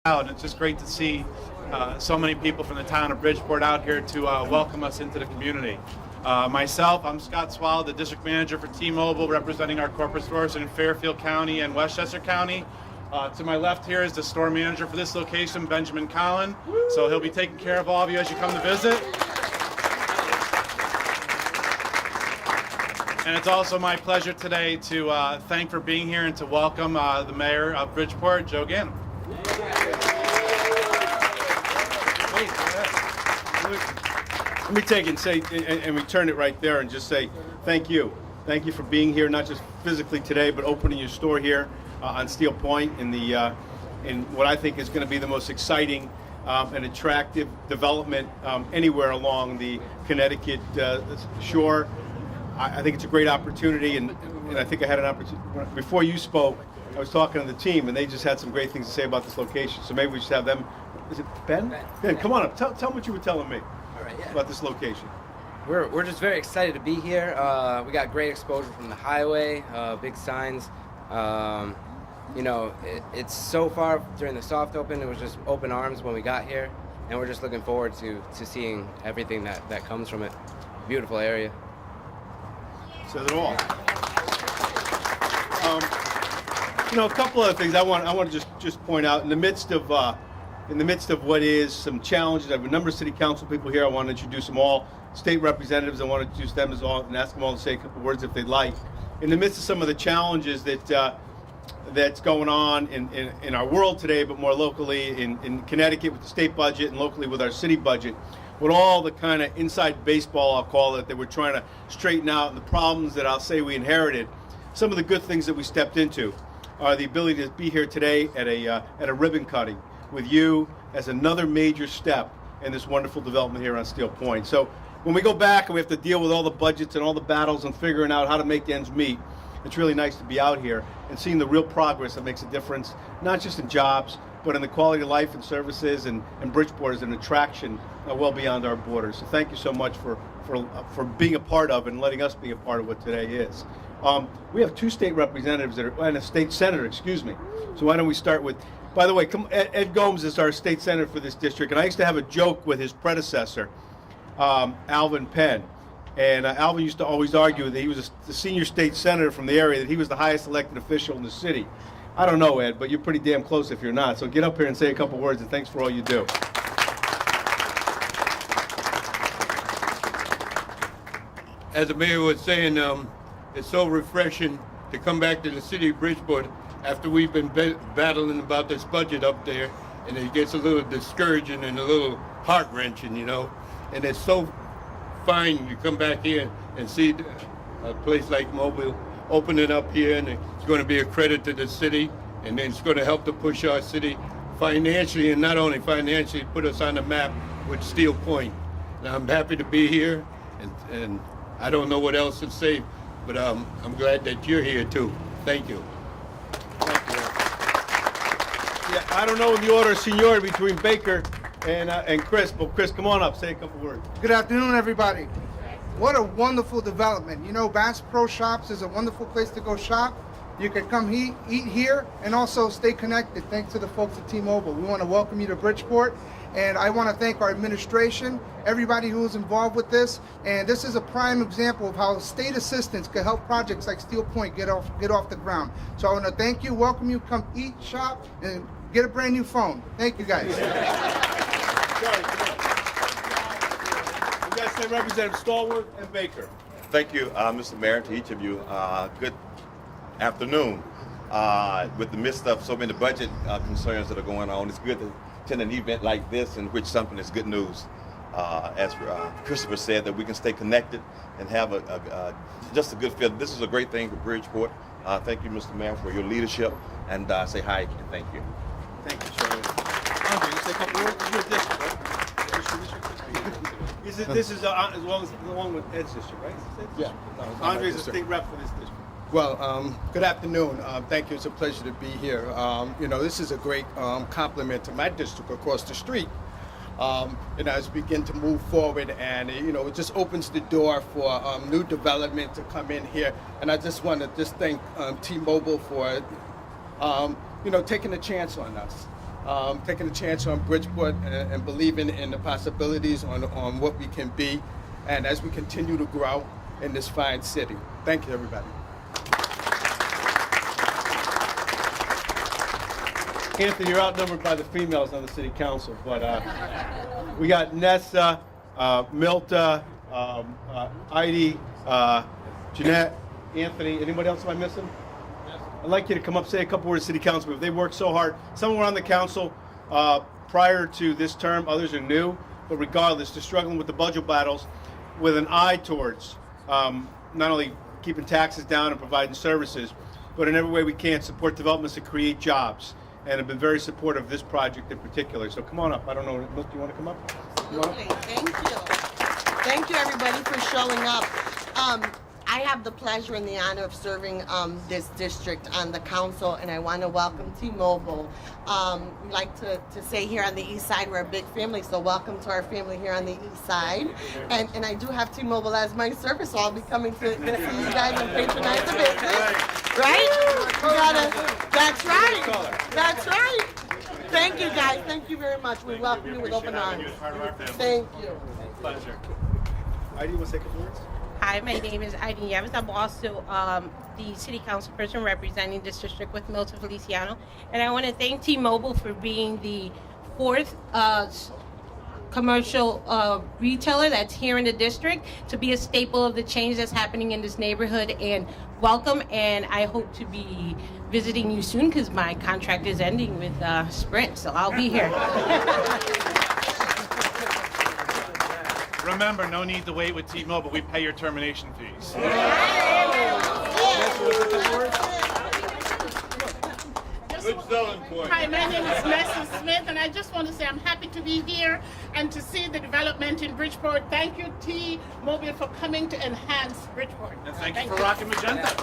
And it's just great to see so many people from the town of Bridgeport out here to welcome us into the community. Myself, I'm Scott Swallow, the district manager for T-Mobile, representing our corporate stores in Fairfield County and Westchester County. To my left here is the store manager for this location, Benjamin Collin. So he'll be taking care of all of you as you come to visit. And it's also my pleasure today to thank for being here and to welcome the mayor of Bridgeport, Joe Ganim. Let me take it and say, and return it right there and just say thank you. Thank you for being here, not just physically today, but opening your store here on Steelpointe in what I think is going to be the most exciting and attractive development anywhere along the Connecticut shore. I think it's a great opportunity, and I think I had an opportunity. Before you spoke, I was talking to the team, and they just had some great things to say about this location. So maybe we just have them. Is it Ben? Ben, come on up. Tell them what you were telling me about this location. We're just very excited to be here. We got great exposure from the highway, big signs. It's so far during the soft open, it was just open arms when we got here, and we're just looking forward to seeing everything that comes from it. Beautiful area. Says it all. A couple other things I want to just point out in the midst of what is some challenges. I have a number of city council people here. I want to introduce them all. State representatives, I want to introduce them as well and ask them all to say a couple words if they'd like. In the midst of some of the challenges that's going on in our world today, but more locally in Connecticut with the state budget and locally with our city budget, with all the kind of inside baseball, I'll call it, that we're trying to straighten out, and the problems that I'll say we inherited, some of the good things that we stepped into are the ability to be here today at a ribbon cutting with you as another major step in this wonderful development here on Steelpointe. So when we go back and we have to deal with all the budgets and all the battles and figuring out how to make the ends meet, it's really nice to be out here and seeing the real progress that makes a difference, not just in jobs, but in the quality of life and services, and Bridgeport is an attraction well beyond our borders. So thank you so much for being a part of and letting us be a part of what today is. We have two state representatives and a state senator, excuse me. So why don't we start with, by the way, Ed Gomes is our state senator for this district, and I used to have a joke with his predecessor, Alvin Penn. And Alvin used to always argue that he was the senior state senator from the area, that he was the highest elected official in the city. I don't know, Ed, but you're pretty damn close if you're not. So get up here and say a couple words, and thanks for all you do. As the mayor was saying, it's so refreshing to come back to the city of Bridgeport after we've been battling about this budget up there, and it gets a little discouraging and a little heart-wrenching, and it's so fine you come back here and see a place like Mobile opening up here, and it's going to be a credit to the city, and then it's going to help to push our city financially, and not only financially, put us on the map with Steelpointe. And I'm happy to be here, and I don't know what else to say, but I'm glad that you're here too. Thank you. Thank you. Yeah, I don't know in the order of seniority between Baker and Chris, but Chris, come on up, say a couple words. Good afternoon, everybody. What a wonderful development. Bass Pro Shops is a wonderful place to go shop. You can come eat here and also stay connected thanks to the folks at T-Mobile. We want to welcome you to Bridgeport, and I want to thank our administration, everybody who was involved with this, and this is a prime example of how state assistance can help projects like Steelpointe get off the ground. So I want to thank you, welcome you, come eat, shop, and get a brand new phone. Thank you, guys. We got State Representative Stallworth and Baker. Thank you, Mr. Mayor, to each of you. Good afternoon. With the midst of so many budget concerns that are going on, it's good to attend an event like this in which something is good news. As Christopher said, that we can stay connected and have just a good feel. This is a great thing for Bridgeport. Thank you, Mr. Mayor, for your leadership, and say hi again. Thank you. Thank you, Shirley. Andre, you say a couple words? You're a district, right? This is along with Ed's district, right? Yeah. Andre's a state rep for this district. Well, good afternoon. Thank you. It's a pleasure to be here. This is a great compliment to my district across the street. As we begin to move forward, and it just opens the door for new development to come in here. And I just want to thank T-Mobile for taking a chance on us. taking a chance on Bridgeport and believing in the possibilities on what we can be, and as we continue to grow in this fine city. Thank you, everybody. Anthony, you're outnumbered by the females on the city council, but we got Nessa, Milta, Heidi, Jeanette, Anthony. Anybody else am I missing? I'd like you to come up, say a couple words to city council. They worked so hard. Some were on the council prior to this term, others are new, but regardless, they're struggling with the budget battles with an eye towards not only keeping taxes down and providing services, but in every way we can support developments to create jobs, and have been very supportive of this project in particular. So come on up. I don't know, Milk, do you want to come up? Absolutely. Thank you. Thank you, everybody, for showing up. I have the pleasure and the honor of serving this district on the council, and I want to welcome T-Mobile. We like to say here on the east side, we're a big family, so welcome to our family here on the east side. And I do have T-Mobile as my service, so I'll be coming to see you guys and patronize the business. Right? That's right. That's right. Thank you, guys. Thank you very much. We welcome you with open arms. Thank you. Pleasure. Heidi, you want to say a couple words? Hi, my name is Heidi Yavis. I'm also the city council person representing this district with Milton Feliciano. And I want to thank T-Mobile for being the fourth commercial retailer that's here in the district to be a staple of the change that's happening in this neighborhood. And welcome, and I hope to be visiting you soon because my contract is ending with Sprint, so I'll be here. Remember, no need to wait with T-Mobile. We pay your termination fees. Good selling point. Hi, my name is Nessa Smith, and I just want to say I'm happy to be here and to see the development in Bridgeport. Thank you, T-Mobile, for coming to enhance Bridgeport. And thank you for rocking magenta.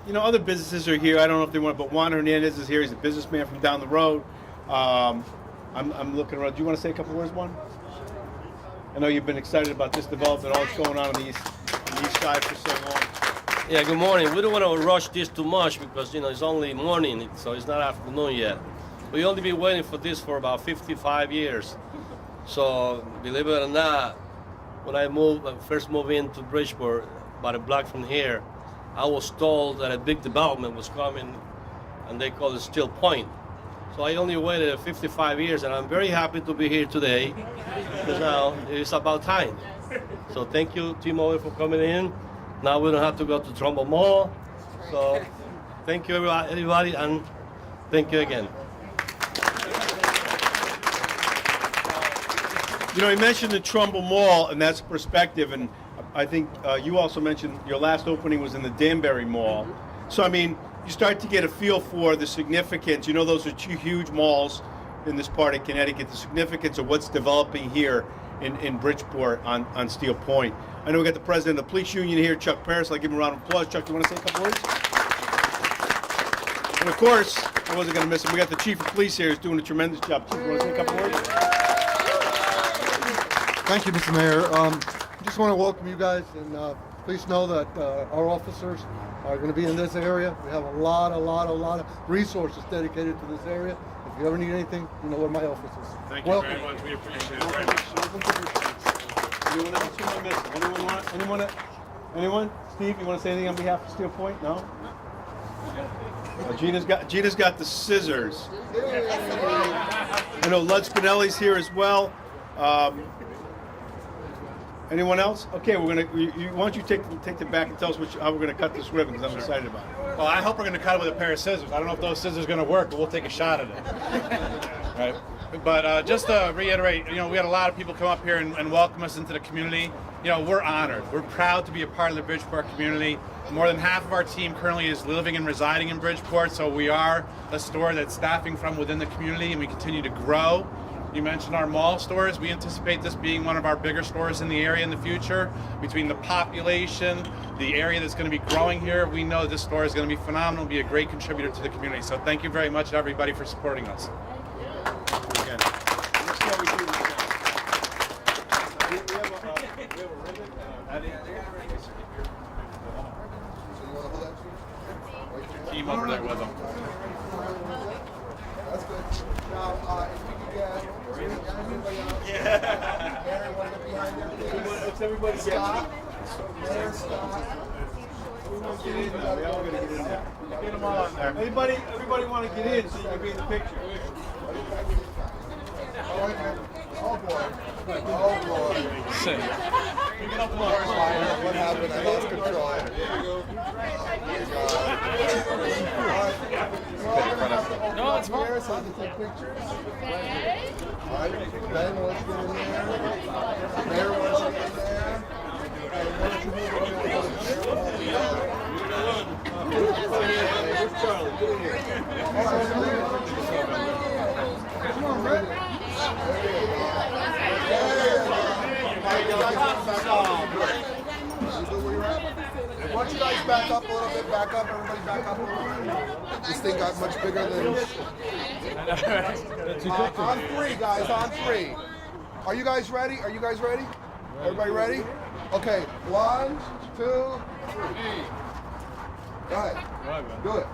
You know, other businesses are here. I don't know if they want, but Juan Hernandez is here. He's a businessman from down the road. I'm looking around. Do you want to say a couple words, Juan? I know you've been excited about this development, all that's going on the east side for so long. Yeah, good morning. We don't want to rush this too much because, you know, it's only morning, so it's not afternoon yet. We only been waiting for this for about 55 years. So, believe it or not, when I first moved into Bridgeport, about a block from here, I was told that a big development was coming, and they call it Steelpointe. So I only waited 55 years, and I'm very happy to be here today, because now it's about time. So thank you, T-Mobile, for coming in. Now we don't have to go to Trumbull Mall. So thank you, everybody, and thank you again. You know, he mentioned the Trumbull Mall, and that's perspective, and I think you also mentioned your last opening was in the Danbury Mall. So, I mean, you start to get a feel for the significance. You know, those are two huge malls in this part of Connecticut, the significance of what's developing here in Bridgeport on Steelpointe. I know we got the president of the police union here, Chuck Paris. I'll give him a round of applause. Chuck, you want to say a couple words? And of course, I wasn't going to miss him. We got the chief of police here who's doing a tremendous job. Chief, you want to say a couple words? Thank you, Mr. Mayor. I just want to welcome you guys, and please know that our officers are going to be in this area. We have a lot of resources dedicated to this area. If you ever need anything, you know where my office is. Thank you very much. We appreciate it very much. Anyone else you want to miss? Anyone? Steve, you want to say anything on behalf of Steelpointe? No? Gina's got the scissors. I know Lud Spinelli's here as well. Anyone else? Okay, we're gonna. Why don't you take the back and tell us how we're gonna cut this ribbon, because I'm excited about it. Well, I hope we're going to cut it with a pair of scissors. I don't know if those scissors are going to work, but we'll take a shot at it. Right. But just to reiterate, you know, we had a lot of people come up here and welcome us into the community. You know, we're honored. We're proud to be a part of the Bridgeport community. More than half of our team currently is living and residing in Bridgeport, so we are a store that's staffing from within the community, and we continue to grow. You mentioned our mall stores. We anticipate this being one of our bigger stores in the area in the future. Between the population, the area that's going to be growing here, we know this store is going to be phenomenal, be a great contributor to the community. So thank you very much, everybody, for supporting us. Again. Let's see how we do this. We have a ribbon. team over there with them. That's good. Now, if we could get everybody else. Mary, want to get behind there? Let's everybody Scott. Mayor Scott. Everyone get in. We all gotta get in there. Get them all in there. Everybody want to get in so you can be in the picture. Oh boy. Oh boy. What happened? I lost control. No, it's fine. So I can take pictures. All right. Ben wants to get in there. Mayor wants to get in there. Where's Charlie? Get in here. Come on, Brett. Why don't you guys back up a little bit? Back up, everybody back up a little bit. This thing got much bigger than... on three, guys, on three. Are you guys ready? Are you guys ready? Everybody ready? Okay, 1, 2, 3. Go ahead. Do it.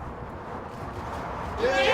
Yeah.